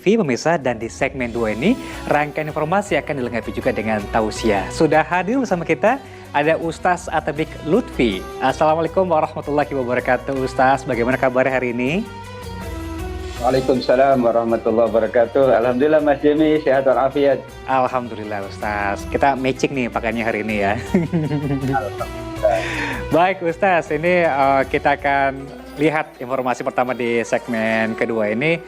TV pemirsa, dan di segmen 2 ini rangkaian informasi akan dilengkapi juga dengan tausiah. Sudah hadir bersama kita ada Ustaz Atabik Lutfi. Assalamualaikum warahmatullahi wabarakatuh. Ustaz, bagaimana kabar hari ini? Waalaikumsalam warahmatullahi wabarakatuh. Alhamdulillah Mas Jimmy, sehat walafiat. Alhamdulillah Ustaz. Kita matching nih pakaiannya hari ini ya. Baik Ustaz, ini kita akan lihat informasi pertama di segmen kedua ini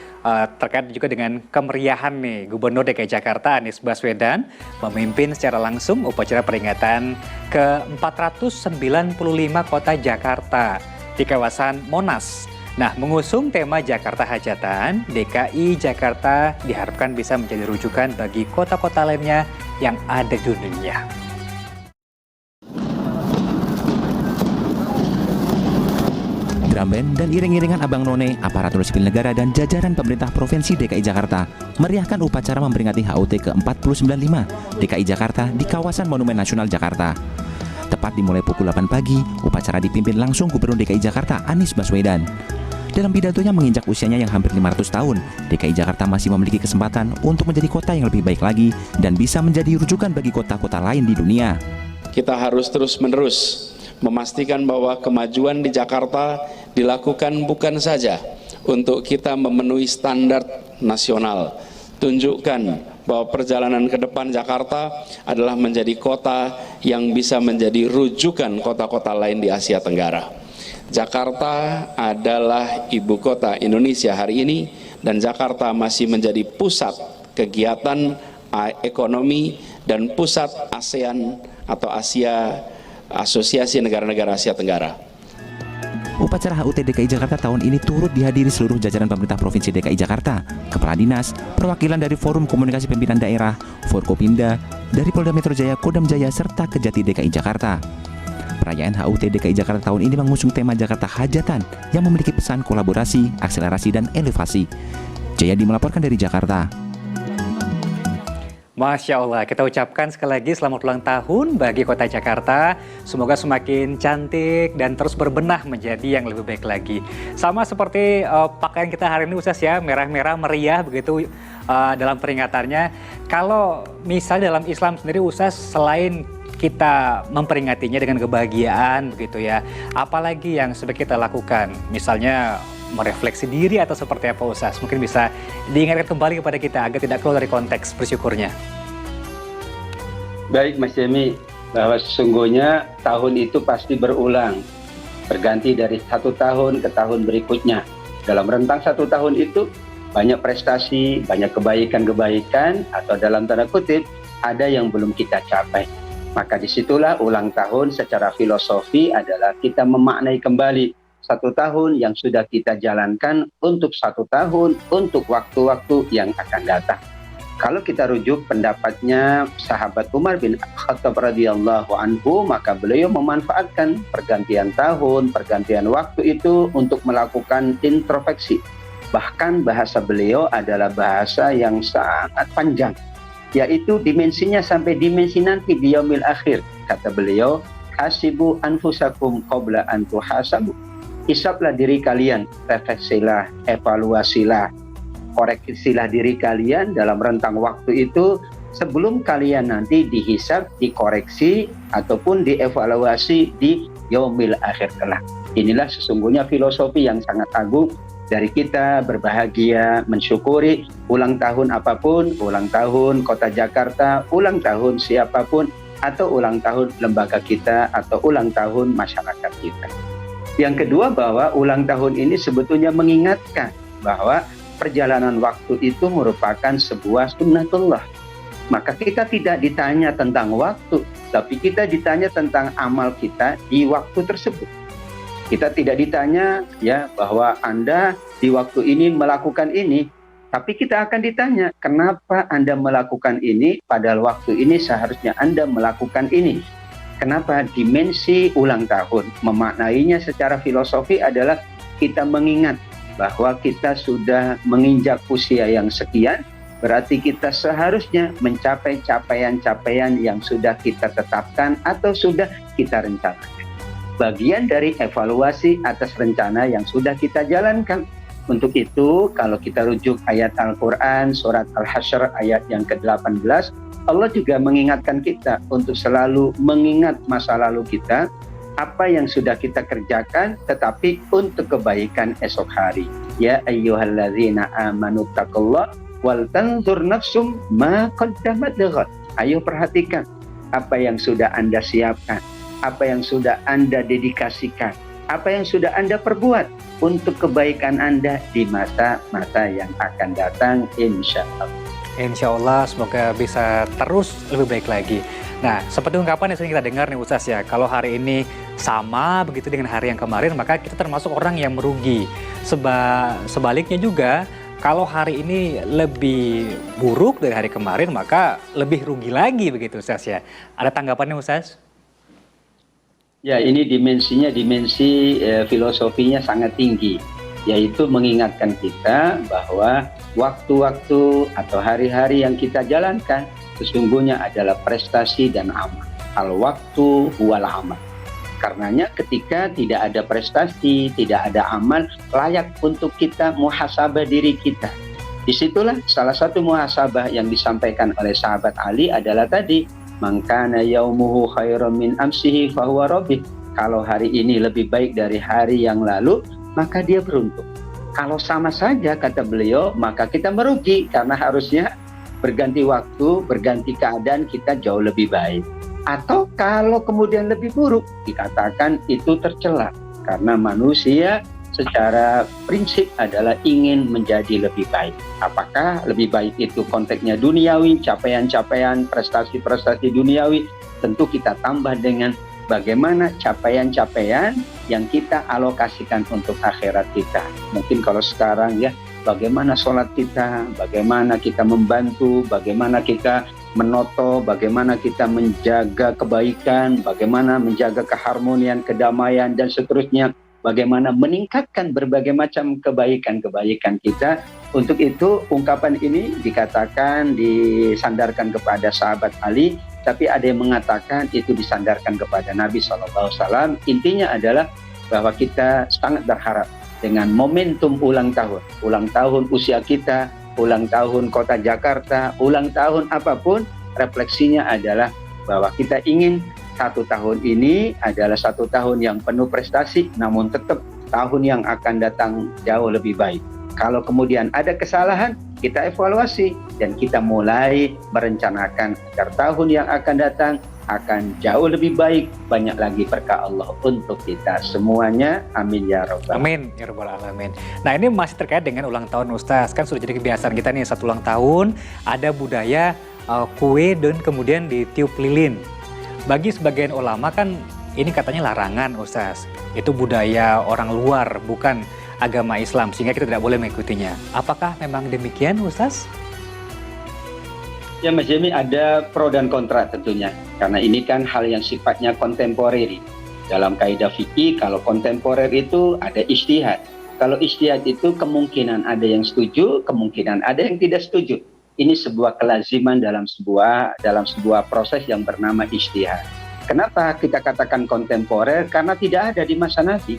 terkait juga dengan kemeriahan nih Gubernur DKI Jakarta Anies Baswedan memimpin secara langsung upacara peringatan ke-495 Kota Jakarta di kawasan Monas. Nah, mengusung tema Jakarta Hajatan, DKI Jakarta diharapkan bisa menjadi rujukan bagi kota-kota lainnya yang ada di dunia. Drum band dan iring-iringan Abang None, aparatur sipil negara dan jajaran pemerintah Provinsi DKI Jakarta meriahkan upacara memperingati HUT ke-495 DKI Jakarta di kawasan Monumen Nasional Jakarta. Tepat dimulai pukul 8 pagi, upacara dipimpin langsung Gubernur DKI Jakarta Anies Baswedan. Dalam pidatonya menginjak usianya yang hampir 500 tahun, DKI Jakarta masih memiliki kesempatan untuk menjadi kota yang lebih baik lagi dan bisa menjadi rujukan bagi kota-kota lain di dunia. Kita harus terus-menerus memastikan bahwa kemajuan di Jakarta dilakukan bukan saja untuk kita memenuhi standar nasional. Tunjukkan bahwa perjalanan ke depan Jakarta adalah menjadi kota yang bisa menjadi rujukan kota-kota lain di Asia Tenggara. Jakarta adalah ibu kota Indonesia hari ini dan Jakarta masih menjadi pusat kegiatan ekonomi dan pusat ASEAN atau Asosiasi Negara-Negara Asia Tenggara. Upacara HUT DKI Jakarta tahun ini turut dihadiri seluruh jajaran pemerintah Provinsi DKI Jakarta, kepala dinas, perwakilan dari Forum Komunikasi Pimpinan Daerah, Forkopimda, dari Polda Metro Jaya, Kodam Jaya, serta Kejati DKI Jakarta. Perayaan HUT DKI Jakarta tahun ini mengusung tema Jakarta Hajatan yang memiliki pesan kolaborasi, akselerasi, dan elevasi. Jayadi melaporkan dari Jakarta. Masya Allah, kita ucapkan sekali lagi selamat ulang tahun bagi kota Jakarta. Semoga semakin cantik dan terus berbenah menjadi yang lebih baik lagi. Sama seperti pakaian kita hari ini Ustaz ya, merah-merah meriah begitu dalam peringatannya. Kalau misalnya dalam Islam sendiri Ustaz, selain kita memperingatinya dengan kebahagiaan begitu ya, apalagi yang sebaiknya kita lakukan? Misalnya merefleksi diri atau seperti apa Ustaz? Mungkin bisa diingatkan kembali kepada kita agar tidak keluar dari konteks bersyukurnya. Baik Mas Jimmy, bahwa sesungguhnya tahun itu pasti berulang, berganti dari satu tahun ke tahun berikutnya. Dalam rentang satu tahun itu banyak prestasi, banyak kebaikan-kebaikan, atau dalam tanda kutip ada yang belum kita capai. Maka disitulah ulang tahun secara filosofi adalah kita memaknai kembali satu tahun yang sudah kita jalankan untuk satu tahun, untuk waktu-waktu yang akan datang. Kalau kita rujuk pendapatnya sahabat Umar bin Khattab radhiyallahu anhu, maka beliau memanfaatkan pergantian tahun, pergantian waktu itu untuk melakukan introspeksi. Bahkan bahasa beliau adalah bahasa yang sangat panjang, yaitu dimensinya sampai dimensi nanti di yaumil akhir. Kata beliau, hasibu anfusakum qabla an tuhasabu. Hisablah diri kalian, refleksilah, evaluasilah, koreksilah diri kalian dalam rentang waktu itu sebelum kalian nanti dihisab, dikoreksi, ataupun dievaluasi di yaumil akhir kelak. Inilah sesungguhnya filosofi yang sangat agung dari kita berbahagia, mensyukuri ulang tahun apapun, ulang tahun Kota Jakarta, ulang tahun siapapun, atau ulang tahun lembaga kita, atau ulang tahun masyarakat kita. Yang kedua, bahwa ulang tahun ini sebetulnya mengingatkan bahwa perjalanan waktu itu merupakan sebuah sunnatullah. Maka kita tidak ditanya tentang waktu, tapi kita ditanya tentang amal kita di waktu tersebut. Kita tidak ditanya ya bahwa Anda di waktu ini melakukan ini, tapi kita akan ditanya kenapa Anda melakukan ini padahal waktu ini seharusnya Anda melakukan ini. Kenapa dimensi ulang tahun? Memaknainya secara filosofi adalah kita mengingat bahwa kita sudah menginjak usia yang sekian, berarti kita seharusnya mencapai capaian-capaian yang sudah kita tetapkan atau sudah kita rencanakan. Bagian dari evaluasi atas rencana yang sudah kita jalankan. Untuk itu, kalau kita rujuk ayat Al-Quran, surat Al-Hasyr ayat yang ke-18, Allah juga mengingatkan kita untuk selalu mengingat masa lalu kita, apa yang sudah kita kerjakan, tetapi untuk kebaikan esok hari. Ya ayyuhalladzina amanu taqullah wal tanzur nafsum ma qaddamat lighad. Ayo perhatikan apa yang sudah Anda siapkan, apa yang sudah Anda dedikasikan, apa yang sudah Anda perbuat untuk kebaikan Anda di masa-masa yang akan datang, insya Allah. Insya Allah semoga bisa terus lebih baik lagi. Nah, seperti ungkapan yang sering kita dengar nih Ustaz ya, kalau hari ini sama begitu dengan hari yang kemarin, maka kita termasuk orang yang merugi. Sebaliknya juga, kalau hari ini lebih buruk dari hari kemarin, maka lebih rugi lagi begitu Ustaz ya. Ada tanggapannya Ustaz? Ya, ini dimensinya, filosofinya sangat tinggi, yaitu mengingatkan kita bahwa waktu-waktu atau hari-hari yang kita jalankan sesungguhnya adalah prestasi dan amal. Al-waktu huwal amal. Karenanya ketika tidak ada prestasi, tidak ada amal, layak untuk kita muhasabah diri kita. Disitulah salah satu muhasabah yang disampaikan oleh sahabat Ali adalah tadi, mangkana yaumuhu khairan min amsihi fahuwa rabih. Kalau hari ini lebih baik dari hari yang lalu, maka dia beruntung. Kalau sama saja kata beliau, maka kita merugi karena harusnya berganti waktu, berganti keadaan kita jauh lebih baik. Atau kalau kemudian lebih buruk, dikatakan itu tercela karena manusia secara prinsip adalah ingin menjadi lebih baik. Apakah lebih baik itu konteksnya duniawi, capaian-capaian, prestasi-prestasi duniawi, tentu kita tambah dengan bagaimana capaian-capaian yang kita alokasikan untuk akhirat kita. Mungkin kalau sekarang ya, bagaimana sholat kita, bagaimana kita membantu, bagaimana kita menoto, bagaimana kita menjaga kebaikan, bagaimana menjaga keharmonian, kedamaian, dan seterusnya. Bagaimana meningkatkan berbagai macam kebaikan-kebaikan kita. Untuk itu ungkapan ini dikatakan disandarkan kepada sahabat Ali, tapi ada yang mengatakan itu disandarkan kepada Nabi SAW. Intinya adalah bahwa kita sangat berharap dengan momentum ulang tahun usia kita, ulang tahun kota Jakarta, ulang tahun apapun, refleksinya adalah bahwa kita ingin satu tahun ini adalah satu tahun yang penuh prestasi, namun tetap tahun yang akan datang jauh lebih baik. Kalau kemudian ada kesalahan, kita evaluasi dan kita mulai merencanakan agar tahun yang akan datang akan jauh lebih baik, banyak lagi berkah Allah untuk kita semuanya. Amin ya rabbal Amin ya rabbal alamin. Nah, ini masih terkait dengan ulang tahun Ustaz. Kan sudah jadi kebiasaan kita nih, satu ulang tahun ada budaya kue dan kemudian ditiup lilin. Bagi sebagian ulama kan ini katanya larangan Ustaz. Itu budaya orang luar, bukan agama Islam, sehingga kita tidak boleh mengikutinya. Apakah memang demikian Ustaz? Ya Mas Jemi, ada pro dan kontra tentunya. Karena ini kan hal yang sifatnya kontemporer. Dalam kaidah fikih, kalau kontemporer itu ada ijtihad. Kalau ijtihad itu kemungkinan ada yang setuju, kemungkinan ada yang tidak setuju. Ini sebuah kelaziman dalam sebuah proses yang bernama ijtihad. Kenapa kita katakan kontemporer? Karena tidak ada di masa Nabi.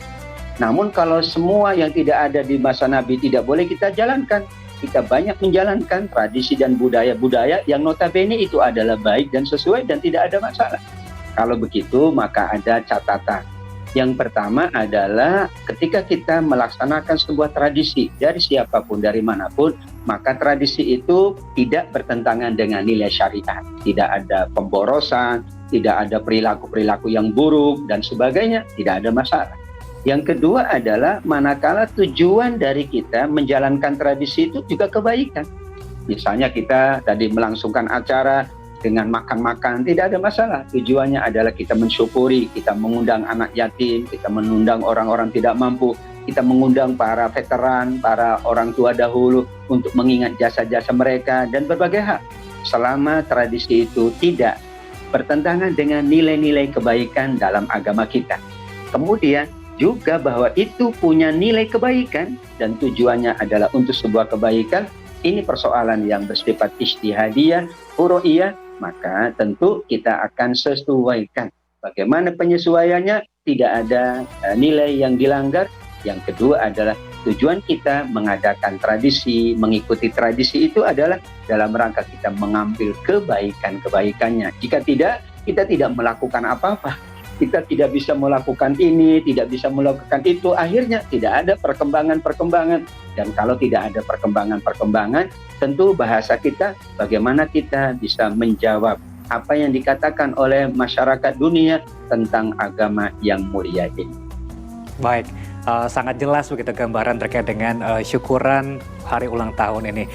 Namun kalau semua yang tidak ada di masa Nabi tidak boleh kita jalankan. Kita banyak menjalankan tradisi dan budaya-budaya yang notabene itu adalah baik dan sesuai dan tidak ada masalah. Kalau begitu maka ada catatan. Yang pertama adalah ketika kita melaksanakan sebuah tradisi dari siapapun, dari manapun, maka tradisi itu tidak bertentangan dengan nilai syariat. Tidak ada pemborosan, tidak ada perilaku-perilaku yang buruk dan sebagainya, tidak ada masalah. Yang kedua adalah manakala tujuan dari kita menjalankan tradisi itu juga kebaikan. Misalnya kita tadi melangsungkan acara dengan makan-makan, tidak ada masalah. Tujuannya adalah kita mensyukuri, kita mengundang anak yatim, kita mengundang orang-orang tidak mampu, kita mengundang para veteran, para orang tua dahulu untuk mengingat jasa-jasa mereka dan berbagai hal. Selama tradisi itu tidak bertentangan dengan nilai-nilai kebaikan dalam agama kita. Kemudian juga bahwa itu punya nilai kebaikan dan tujuannya adalah untuk sebuah kebaikan. Ini persoalan yang bersifat ijtihadiyah, furu'iyah, maka tentu kita akan sesuaikan. Bagaimana penyesuaiannya? Tidak ada nilai yang dilanggar. Yang kedua adalah tujuan kita mengadakan tradisi, mengikuti tradisi itu adalah dalam rangka kita mengambil kebaikan-kebaikannya. Jika tidak, kita tidak melakukan apa-apa. Kita tidak bisa melakukan ini, tidak bisa melakukan itu, akhirnya tidak ada perkembangan-perkembangan. Dan kalau tidak ada perkembangan-perkembangan, tentu bahasa kita bagaimana kita bisa menjawab apa yang dikatakan oleh masyarakat dunia tentang agama yang mulia ini. Baik, sangat jelas begitu gambaran terkait dengan syukuran hari ulang tahun ini.